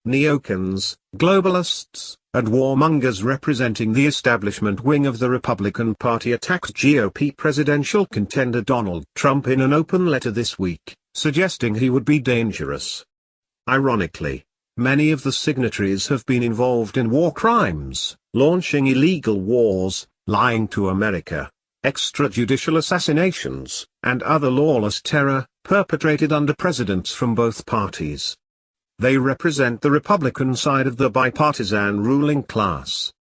neocons, globalists, and warmongers representing the establishment wing of the Republican Party attacked GOP presidential contender Donald Trump in an open letter this week, suggesting he would be dangerous. Ironically, many of the signatories have been involved in war crimes, launching illegal wars, lying to America, extrajudicial assassinations, and other lawless terror, perpetrated under presidents from both parties. They represent the Republican side of the bipartisan ruling class.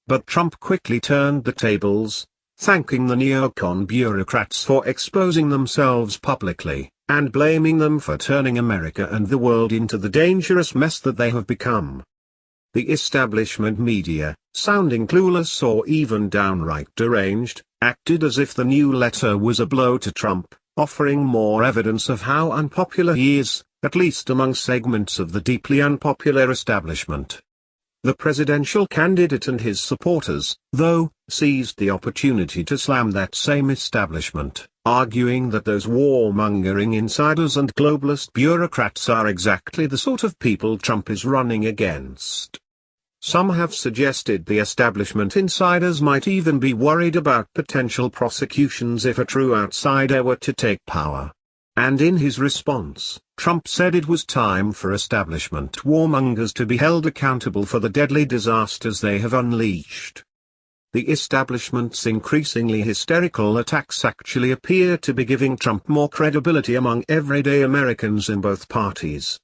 But Trump quickly turned the tables, thanking the neocon bureaucrats for exposing themselves publicly, and blaming them for turning America and the world into the dangerous mess that they have become. The establishment media, sounding clueless or even downright deranged, acted as if the new letter was a blow to Trump, offering more evidence of how unpopular he is, at least among segments of the deeply unpopular establishment. The presidential candidate and his supporters, though, seized the opportunity to slam that same establishment, arguing that those warmongering insiders and globalist bureaucrats are exactly the sort of people Trump is running against. Some have suggested the establishment insiders might even be worried about potential prosecutions if a true outsider were to take power. And in his response, Trump said it was time for establishment warmongers to be held accountable for the deadly disasters they have unleashed. The establishment's increasingly hysterical attacks actually appear to be giving Trump more credibility among everyday Americans in both parties.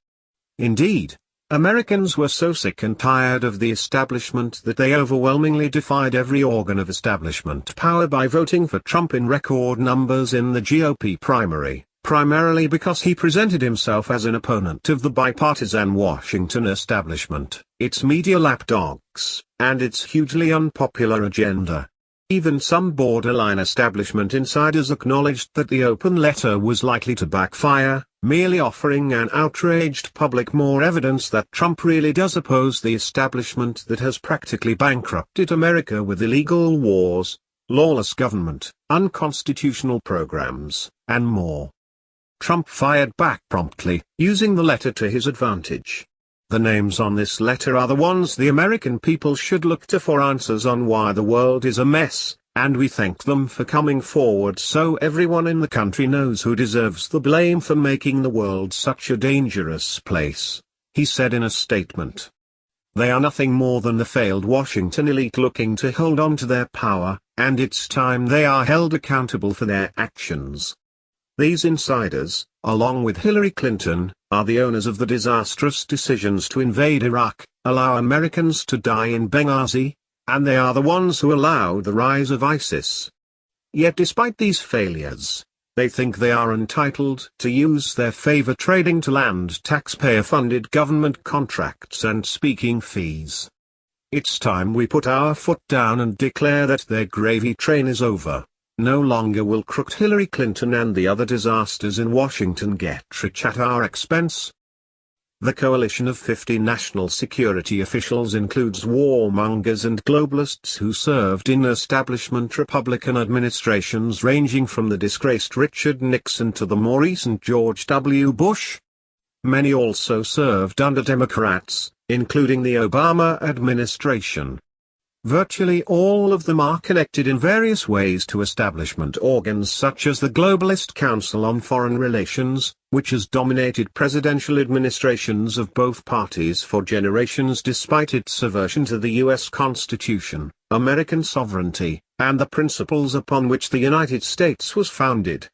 Indeed, Americans were so sick and tired of the establishment that they overwhelmingly defied every organ of establishment power by voting for Trump in record numbers in the GOP primary, primarily because he presented himself as an opponent of the bipartisan Washington establishment, its media lapdogs, and its hugely unpopular agenda. Even some borderline establishment insiders acknowledged that the open letter was likely to backfire, merely offering an outraged public more evidence that Trump really does oppose the establishment that has practically bankrupted America with illegal wars, lawless government, unconstitutional programs, and more. Trump fired back promptly, using the letter to his advantage. The names on this letter are the ones the American people should look to for answers on why the world is a mess, and we thank them for coming forward so everyone in the country knows who deserves the blame for making the world such a dangerous place, he said in a statement. They are nothing more than the failed Washington elite looking to hold on to their power, and it's time they are held accountable for their actions. These insiders, along with Hillary Clinton, are the owners of the disastrous decisions to invade Iraq, allow Americans to die in Benghazi, and they are the ones who allow the rise of ISIS. Yet despite these failures, they think they are entitled to use their favor trading to land taxpayer-funded government contracts and speaking fees. It's time we put our foot down and declare that their gravy train is over. No longer will crooked Hillary Clinton and the other disasters in Washington get rich at our expense. The coalition of 50 national security officials includes warmongers and globalists who served in establishment Republican administrations ranging from the disgraced Richard Nixon to the more recent George W. Bush. Many also served under Democrats, including the Obama administration. Virtually all of them are connected in various ways to establishment organs such as the Globalist Council on Foreign Relations, which has dominated presidential administrations of both parties for generations despite its aversion to the U.S. Constitution, American sovereignty, and the principles upon which the United States was founded.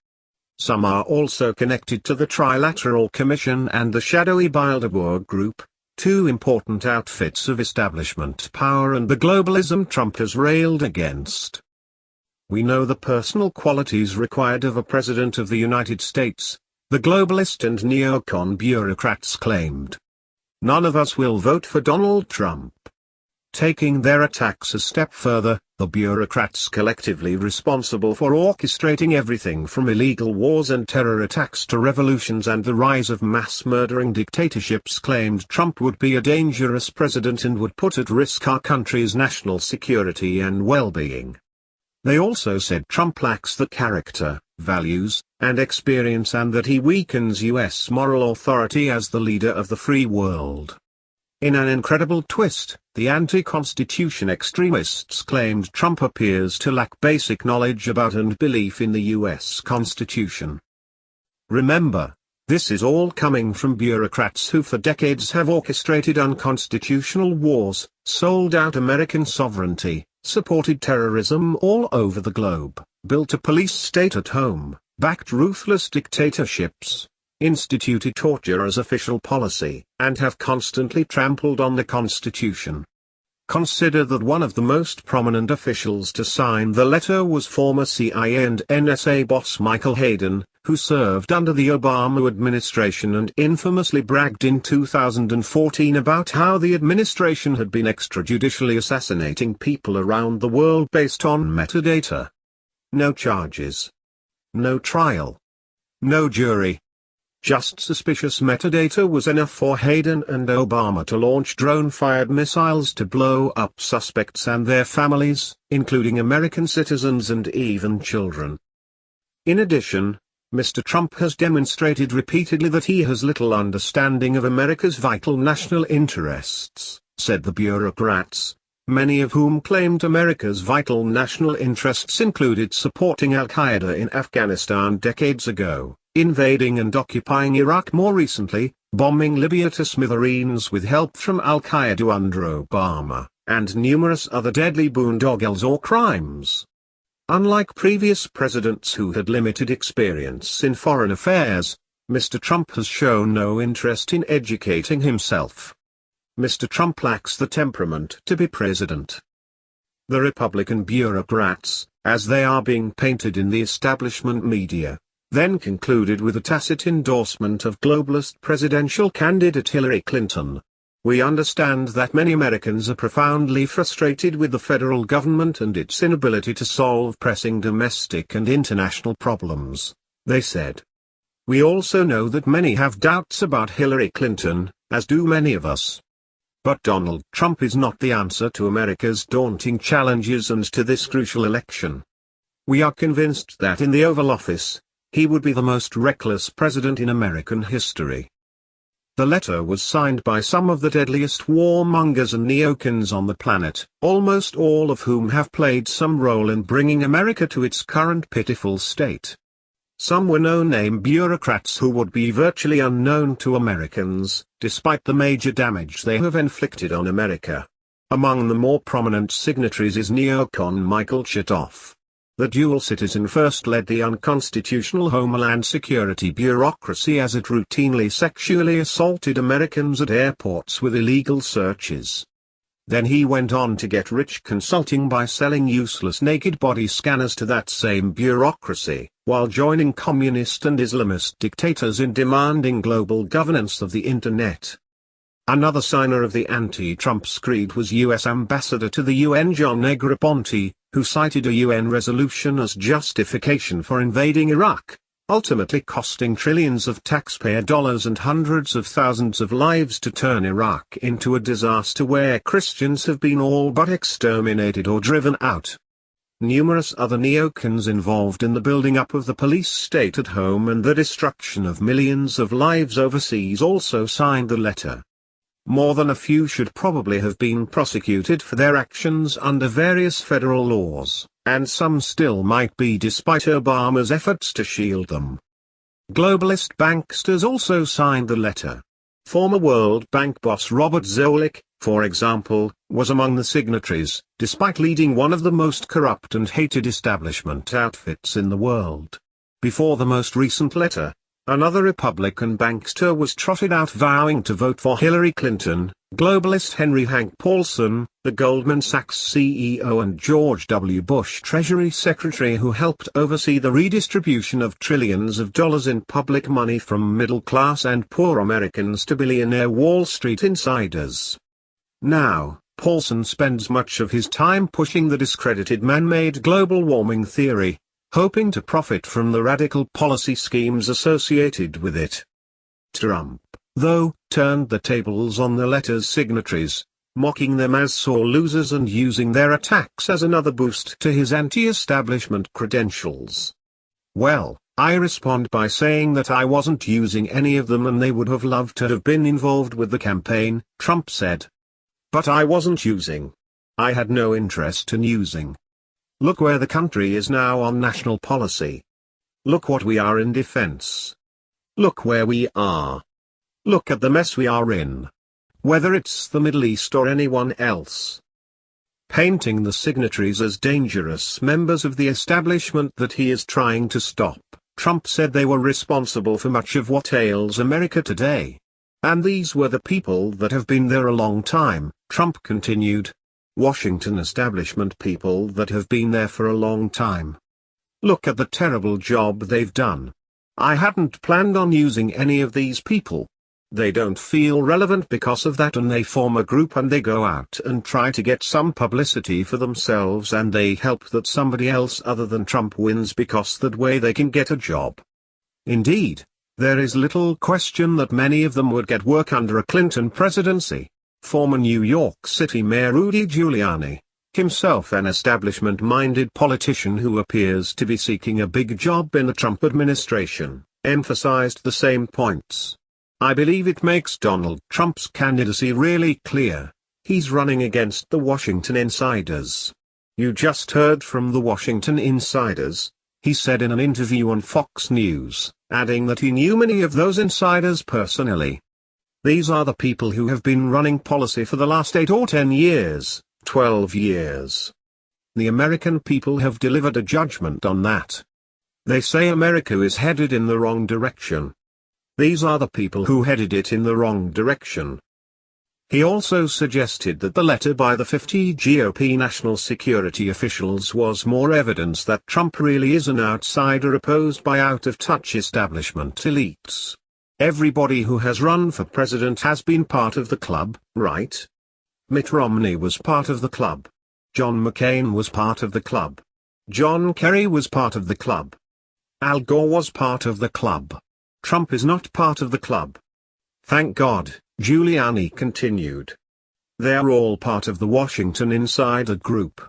Some are also connected to the Trilateral Commission and the shadowy Bilderberg Group, two important outfits of establishment power and the globalism Trump has railed against. We know the personal qualities required of a president of the United States, the globalist and neocon bureaucrats claimed. None of us will vote for Donald Trump. Taking their attacks a step further, the bureaucrats collectively responsible for orchestrating everything from illegal wars and terror attacks to revolutions and the rise of mass-murdering dictatorships claimed Trump would be a dangerous president and would put at risk our country's national security and well-being. They also said Trump lacks the character, values, and experience and that he weakens U.S. moral authority as the leader of the free world. In an incredible twist, the anti-constitution extremists claimed Trump appears to lack basic knowledge about and belief in the U.S. Constitution. Remember, this is all coming from bureaucrats who for decades have orchestrated unconstitutional wars, sold out American sovereignty, supported terrorism all over the globe, built a police state at home, backed ruthless dictatorships, instituted torture as official policy, and have constantly trampled on the Constitution. Consider that one of the most prominent officials to sign the letter was former CIA and NSA boss Michael Hayden, who served under the Obama administration and infamously bragged in 2014 about how the administration had been extrajudicially assassinating people around the world based on metadata. No charges. No trial. No jury. Just suspicious metadata was enough for Hayden and Obama to launch drone-fired missiles to blow up suspects and their families, including American citizens and even children. In addition, Mr. Trump has demonstrated repeatedly that he has little understanding of America's vital national interests, said the bureaucrats, many of whom claimed America's vital national interests included supporting Al-Qaeda in Afghanistan decades ago, invading and occupying Iraq more recently, bombing Libya to smithereens with help from Al-Qaeda under Obama, and numerous other deadly boondoggles or crimes. Unlike previous presidents who had limited experience in foreign affairs, Mr. Trump has shown no interest in educating himself. Mr. Trump lacks the temperament to be president. The Republican bureaucrats, as they are being painted in the establishment media, then concluded with a tacit endorsement of globalist presidential candidate Hillary Clinton. We understand that many Americans are profoundly frustrated with the federal government and its inability to solve pressing domestic and international problems, they said. We also know that many have doubts about Hillary Clinton, as do many of us. But Donald Trump is not the answer to America's daunting challenges and to this crucial election. We are convinced that in the Oval Office, he would be the most reckless president in American history. The letter was signed by some of the deadliest warmongers and neocons on the planet, almost all of whom have played some role in bringing America to its current pitiful state. Some were no-name bureaucrats who would be virtually unknown to Americans, despite the major damage they have inflicted on America. Among the more prominent signatories is neocon Michael Chertoff. The dual citizen first led the unconstitutional Homeland Security bureaucracy as it routinely sexually assaulted Americans at airports with illegal searches. Then he went on to get rich consulting by selling useless naked body scanners to that same bureaucracy, while joining communist and Islamist dictators in demanding global governance of the Internet. Another signer of the anti-Trump screed was U.S. Ambassador to the UN John Negroponte, who cited a UN resolution as justification for invading Iraq, ultimately costing trillions of taxpayer dollars and hundreds of thousands of lives to turn Iraq into a disaster where Christians have been all but exterminated or driven out. Numerous other neocons involved in the building up of the police state at home and the destruction of millions of lives overseas also signed the letter. More than a few should probably have been prosecuted for their actions under various federal laws, and some still might be despite Obama's efforts to shield them. Globalist banksters also signed the letter. Former World Bank boss Robert Zoellick, for example, was among the signatories, despite leading one of the most corrupt and hated establishment outfits in the world. Before the most recent letter, another Republican bankster was trotted out vowing to vote for Hillary Clinton. Globalist Henry Hank Paulson, the Goldman Sachs CEO and George W. Bush Treasury Secretary who helped oversee the redistribution of trillions of dollars in public money from middle-class and poor Americans to billionaire Wall Street insiders. Now, Paulson spends much of his time pushing the discredited man-made global warming theory, hoping to profit from the radical policy schemes associated with it. Trump, though, turned the tables on the letter's signatories, mocking them as sore losers and using their attacks as another boost to his anti-establishment credentials. Well, I respond by saying that I wasn't using any of them and they would have loved to have been involved with the campaign, Trump said. But I wasn't using. I had no interest in using. Look where the country is now on national policy. Look what we are in defense. Look where we are. Look at the mess we are in. Whether it's the Middle East or anyone else. Painting the signatories as dangerous members of the establishment that he is trying to stop, Trump said they were responsible for much of what ails America today. And these were the people that have been there a long time, Trump continued. Washington establishment people that have been there for a long time. Look at the terrible job they've done. I hadn't planned on using any of these people. They don't feel relevant because of that and they form a group and they go out and try to get some publicity for themselves and they help that somebody else other than Trump wins because that way they can get a job. Indeed, there is little question that many of them would get work under a Clinton presidency. Former New York City Mayor Rudy Giuliani, himself an establishment-minded politician who appears to be seeking a big job in the Trump administration, emphasized the same points. I believe it makes Donald Trump's candidacy really clear. He's running against the Washington insiders. You just heard from the Washington insiders, he said in an interview on Fox News, adding that he knew many of those insiders personally. These are the people who have been running policy for the last 8 or 10 years, 12 years. The American people have delivered a judgment on that. They say America is headed in the wrong direction. These are the people who headed it in the wrong direction. He also suggested that the letter by the 50 GOP national security officials was more evidence that Trump really is an outsider opposed by out-of-touch establishment elites. Everybody who has run for president has been part of the club, right? Mitt Romney was part of the club. John McCain was part of the club. John Kerry was part of the club. Al Gore was part of the club. Trump is not part of the club. Thank God, Giuliani continued. They are all part of the Washington insider group.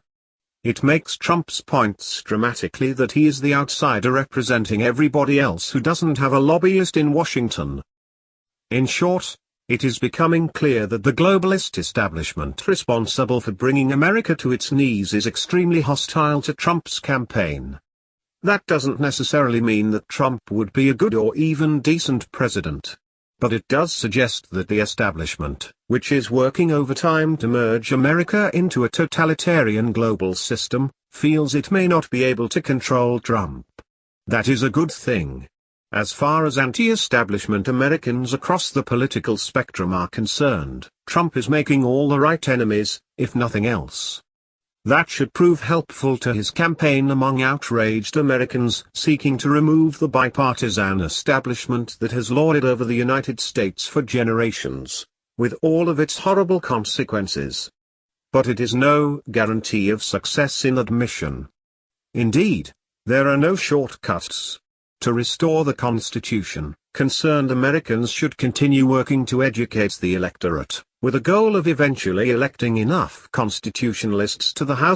It makes Trump's points dramatically that he is the outsider representing everybody else who doesn't have a lobbyist in Washington. In short, it is becoming clear that the globalist establishment responsible for bringing America to its knees is extremely hostile to Trump's campaign. That doesn't necessarily mean that Trump would be a good or even decent president. But it does suggest that the establishment, which is working overtime to merge America into a totalitarian global system, feels it may not be able to control Trump. That is a good thing. As far as anti-establishment Americans across the political spectrum are concerned, Trump is making all the right enemies, if nothing else. That should prove helpful to his campaign among outraged Americans seeking to remove the bipartisan establishment that has lorded over the United States for generations, with all of its horrible consequences. But it is no guarantee of success in admission. Indeed, there are no shortcuts. To restore the Constitution, concerned Americans should continue working to educate the electorate, with a goal of eventually electing enough constitutionalists to the House